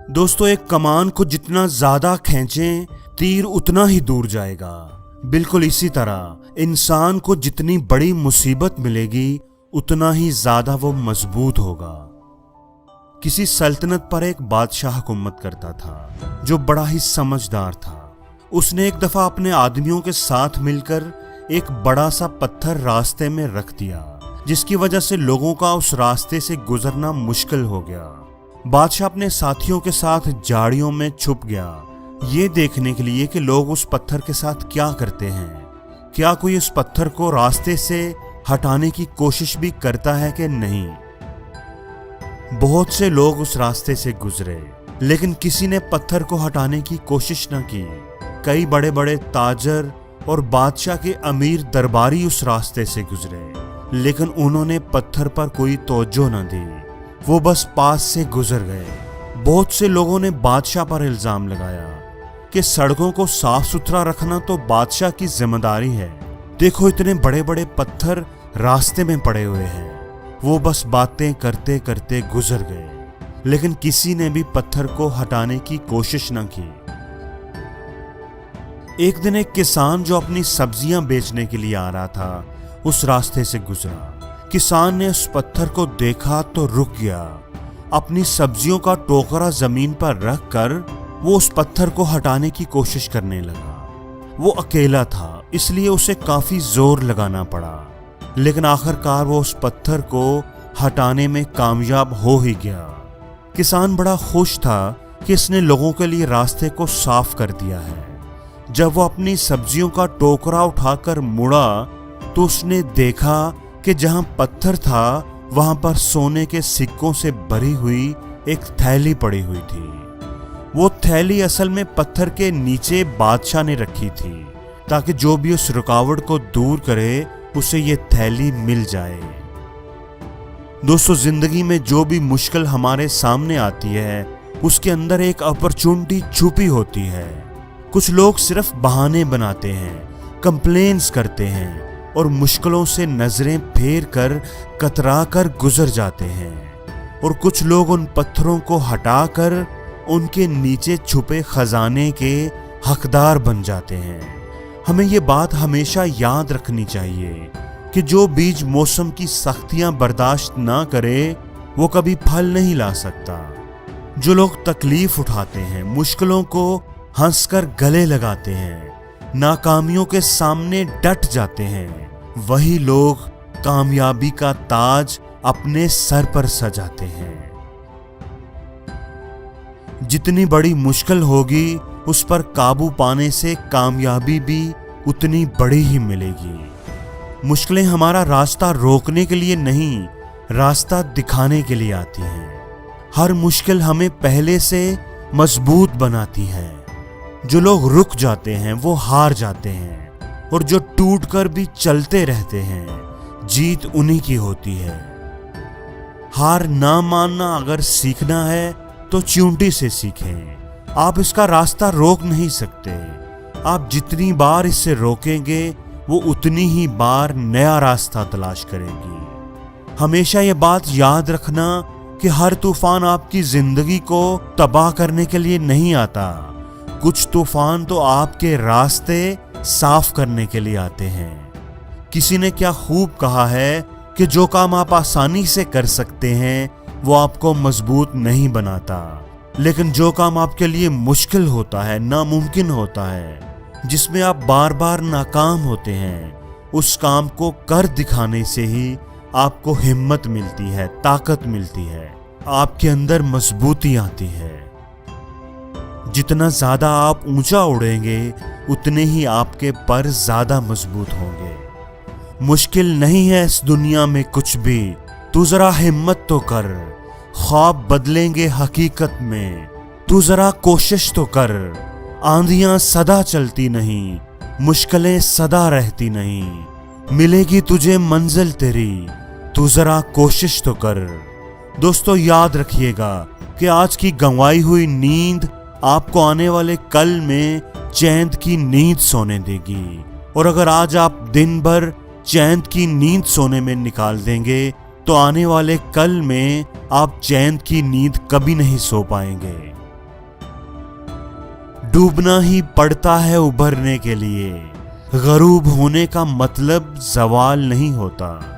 दोस्तों, एक कमान को जितना ज्यादा खींचें तीर उतना ही दूर जाएगा। बिल्कुल इसी तरह इंसान को जितनी बड़ी मुसीबत मिलेगी उतना ही ज्यादा वो मजबूत होगा। किसी सल्तनत पर एक बादशाह हुकूमत करता था जो बड़ा ही समझदार था। उसने एक दफा अपने आदमियों के साथ मिलकर एक बड़ा सा पत्थर रास्ते में रख दिया, जिसकी वजह से लोगों का उस रास्ते से गुजरना मुश्किल हो गया। बादशाह अपने साथियों के साथ झाड़ियों में छुप गया, ये देखने के लिए कि लोग उस पत्थर के साथ क्या करते हैं। क्या कोई उस पत्थर को रास्ते से हटाने की कोशिश भी करता है कि नहीं। बहुत से लोग उस रास्ते से गुजरे, लेकिन किसी ने पत्थर को हटाने की कोशिश न की। कई बड़े बड़े ताजर और बादशाह के अमीर दरबारी उस रास्ते से गुजरे, लेकिन उन्होंने पत्थर पर कोई तवज्जो न दी, वो बस पास से गुजर गए। बहुत से लोगों ने बादशाह पर इल्जाम लगाया कि सड़कों को साफ सुथरा रखना तो बादशाह की जिम्मेदारी है। देखो, इतने बड़े बड़े पत्थर रास्ते में पड़े हुए हैं। वो बस बातें करते करते गुजर गए, लेकिन किसी ने भी पत्थर को हटाने की कोशिश न की। एक दिन एक किसान जो अपनी सब्जियां बेचने के लिए आ रहा था उस रास्ते से गुजरा। किसान ने उस पत्थर को देखा तो रुक गया। अपनी सब्जियों का टोकरा जमीन पर रखकर वो उस पत्थर को हटाने की कोशिश करने लगा। वो अकेला था, इसलिए उसे काफी जोर लगाना पड़ा, लेकिन आखिरकार वो उस पत्थर को हटाने में कामयाब हो ही गया। किसान बड़ा खुश था कि इसने लोगों के लिए रास्ते को साफ कर दिया है। जब वो अपनी सब्जियों का टोकरा उठाकर मुड़ा तो उसने देखा कि जहां पत्थर था वहां पर सोने के सिक्कों से भरी हुई एक थैली पड़ी हुई थी। वो थैली असल में पत्थर के नीचे बादशाह ने रखी थी, ताकि जो भी उस रुकावट को दूर करे उसे ये थैली मिल जाए। दोस्तों, जिंदगी में जो भी मुश्किल हमारे सामने आती है उसके अंदर एक अपॉर्चुनिटी छुपी होती है। कुछ लोग सिर्फ बहाने बनाते हैं, कंप्लेन्स करते हैं और मुश्किलों से नजरें फेर कर कतरा कर गुजर जाते हैं, और कुछ लोग उन पत्थरों को हटाकर उनके नीचे छुपे खजाने के हकदार बन जाते हैं। हमें ये बात हमेशा याद रखनी चाहिए कि जो बीज मौसम की सख्तियां बर्दाश्त ना करे वो कभी फल नहीं ला सकता। जो लोग तकलीफ उठाते हैं, मुश्किलों को हंसकर गले लगाते हैं, नाकामियों के सामने डट जाते हैं, वही लोग कामयाबी का ताज अपने सर पर सजाते हैं। जितनी बड़ी मुश्किल होगी उस पर काबू पाने से कामयाबी भी उतनी बड़ी ही मिलेगी। मुश्किलें हमारा रास्ता रोकने के लिए नहीं, रास्ता दिखाने के लिए आती हैं। हर मुश्किल हमें पहले से मजबूत बनाती है। जो लोग रुक जाते हैं वो हार जाते हैं, और जो टूटकर भी चलते रहते हैं जीत उन्हीं की होती है। हार ना मानना अगर सीखना है तो चींटी से सीखें। आप इसका रास्ता रोक नहीं सकते। आप जितनी बार इसे रोकेंगे वो उतनी ही बार नया रास्ता तलाश करेगी। हमेशा ये बात याद रखना कि हर तूफान आपकी जिंदगी को तबाह करने के लिए नहीं आता। कुछ तूफान तो आपके रास्ते साफ करने के लिए आते हैं। किसी ने क्या खूब कहा है कि जो काम आप आसानी से कर सकते हैं वो आपको मजबूत नहीं बनाता, लेकिन जो काम आपके लिए मुश्किल होता है, नामुमकिन होता है, जिसमें आप बार बार नाकाम होते हैं, उस काम को कर दिखाने से ही आपको हिम्मत मिलती है, ताकत मिलती है, आपके अंदर मजबूती आती है। जितना ज्यादा आप ऊंचा उड़ेंगे उतने ही आपके पर ज्यादा मजबूत होंगे। मुश्किल नहीं है इस दुनिया में कुछ भी, तू जरा हिम्मत तो कर। ख्वाब बदलेंगे हकीकत में, तू जरा कोशिश तो कर। आंधियां सदा चलती नहीं, मुश्किलें सदा रहती नहीं। मिलेगी तुझे मंजिल तेरी, तू जरा कोशिश तो कर। दोस्तों, याद रखिएगा कि आज की गंवाई हुई नींद आपको आने वाले कल में चैन की नींद सोने देगी, और अगर आज आप दिन भर चैन की नींद सोने में निकाल देंगे तो आने वाले कल में आप चैन की नींद कभी नहीं सो पाएंगे। डूबना ही पड़ता है उभरने के लिए। गरूब होने का मतलब जवाल नहीं होता।